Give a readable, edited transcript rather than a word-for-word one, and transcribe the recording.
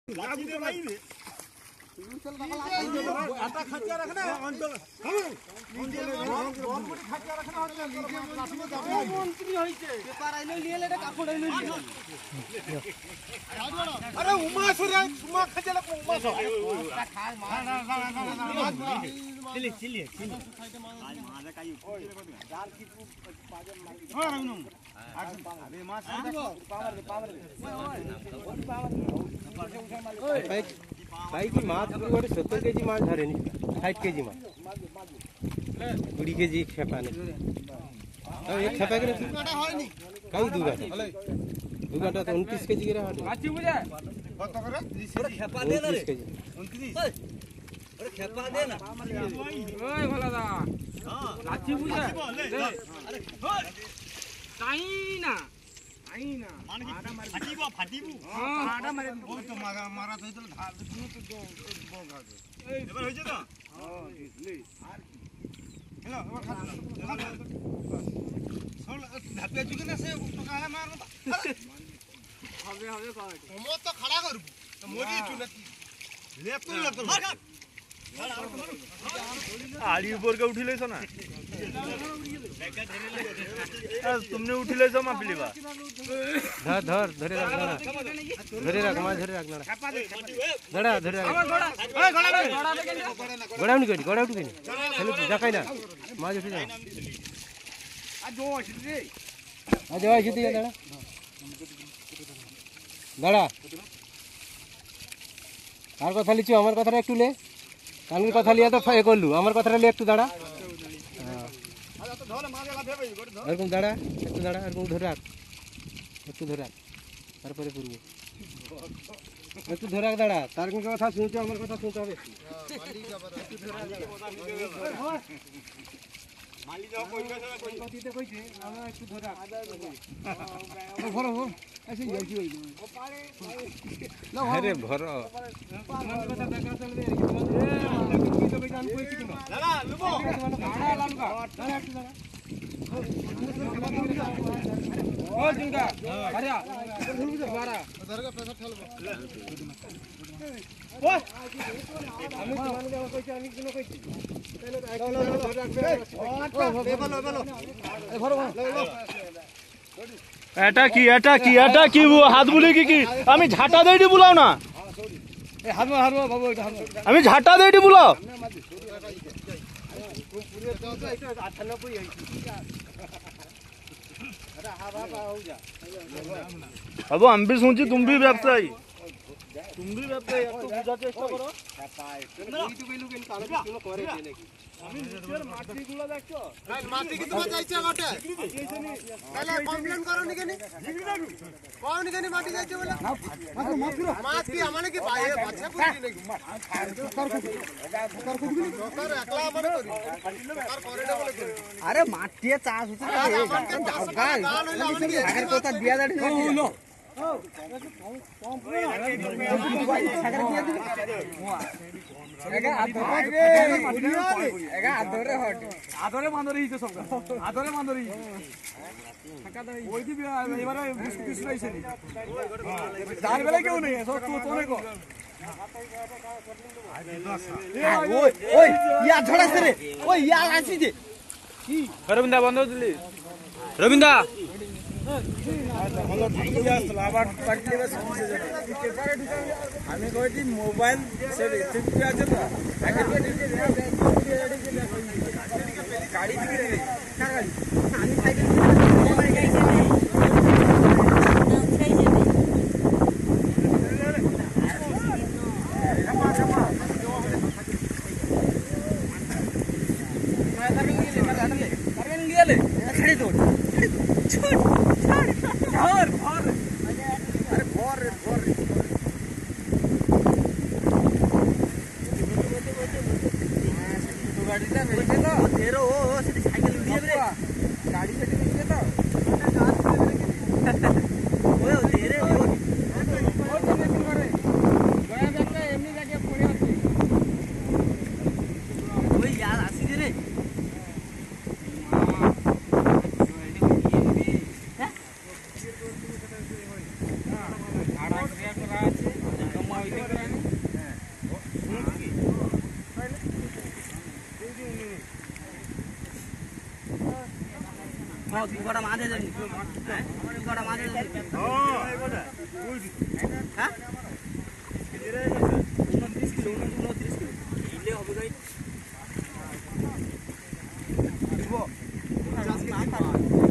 आटा खच्चा रखना अंचल खच्चा रखना मंत्री হইছে পেপার আইলো নিয়ে লেটা কাপড় আইলো আরে উমা সরে উমা খচ্চা উমা সরে খায় চিলি চিলি চিলি মাঝে কাই যার কি পাজে মারি হ্যাঁ রাখনু আরে মাছ পাওয়ার भाई की माछ गोटे 70 केजी माछ धरे नी 60 केजी माछ 20 केजी खेपाने एक खेपा के काऊ दू गाटा तो 29 केजी के हाट माछी बुझे कत करे खेपा दे ना रे 29 अरे खेपा दे ना ओए भला दा हां माछी बुझे अरे काई ना आईना आड़ा मार फाटीबो हां आड़ा मारे बहुत मारा तो धार दुनु तो बोगा दे एबार होइছে তো हां ले আর কি हेलो এবার খাচ্ছ সল ধাপিয়া চুকে না সে টকালা মার হবে হবে কয় মো তো খড়া করব তো মোদি চুনতি লেপ তো आड़ी ऊपर के उठिले छ ना तुमने उठिले छ मापली बा धर धर धरे रख ना धरे रख मा धरे रख ना गड़ा धरे रख ओए गड़ा नहीं गड़ा उठ गई चलो जाकाई ना मा उठ जा आ जो रे आ जो आसी दिया गड़ा गड़ा আর কথা লিচু আমার কথাটা একটু লে কালকে কথা লিয়া তো ফাই করলু আমার কথাটা লে একটু দাঁড়া এরকম দাঁড়া একটু দাঁড়া এরকম ধরে রাখ একটু ধরে রাখ তারপরে পুরবো একটু ধরে রাখ দাঁড়া তার কথা শুনছো আমার কথা শুনতে হবে মালি যাও কই কইতে কইছে আমরা একটু ধরে রাখ ভরো ভরো ऐसे যাইছি ওই আরে ভরো কথা দেখা চলবে তো বেটা আমি কইছি না দাদা লুবো দাঁড়া লালকা দাঁড়া একটু দাঁড়া ও জিঙ্গা আরে মারা ধরগা প্রেসার ঠেলবো ও আমি তোমাকে যাও কইছি আমি কিনো কইছি তাহলে ধরে রাখবে বলো বলো এ ভরো লো এটা কি वो हाथ बुली की আমি ঝাঁটা দেইডি বুলাও না এ হারমো হারমো বাবু এটা হারমো আমি ঝাঁটা দেইডি বুলাও পুরে তো 98 হইছি अरे हां बाबा हो जा अब हम भी सोची तुम भी व्यवसायी तो बुझा चेष्टा करो कोई तो कइलु केन काले किलो करे देने की আমি নিজের মাটি গুলো দেখছো না মাটি কি তোমার যাইছে বটে তাহলে কমপ্লেইন করনি কেনি কোন কেনি মাটি যাইছে বলে মাছ কি আমানে কি ভাই বাচ্চা পুরি নাকি সরকার একলা আমারে করি সরকার করে না বলে আরে মাটিয়ে চাষ হচ্ছে না যাও গাল আগের কথা দিয়া দাঁড়ি হলো আদরে বান্দরি হিসেবে সব আদরে বান্দরি ওই দিবি এবারে বিস্কুট রাইছে নি যার বেলা কেউ নেই সব তোরে কো ওই ওই ইয়া ঝড়াছে রে ওই ইয়া আসি যে কি রবীন্দ্র বন্ধ দিলি রবীন্দ্র আমি কইছি মোবাইল সে টিপি আছে তো গাড়ি দিকে গাড়ি আমি সাইকেল छड़ी दो छोड़ छोड़ भर अरे भर भर तो गाड़ी ता मेरे तो तेरो ओ से साइकिल दिए रे गाड़ी से दिए तो দুগাটা মাঝে যাবি দুগাটা মাঝে যাবি হ্যাঁ 29 কিলো 29 কিলো ইলে হবে গাই দিব 50 কেজি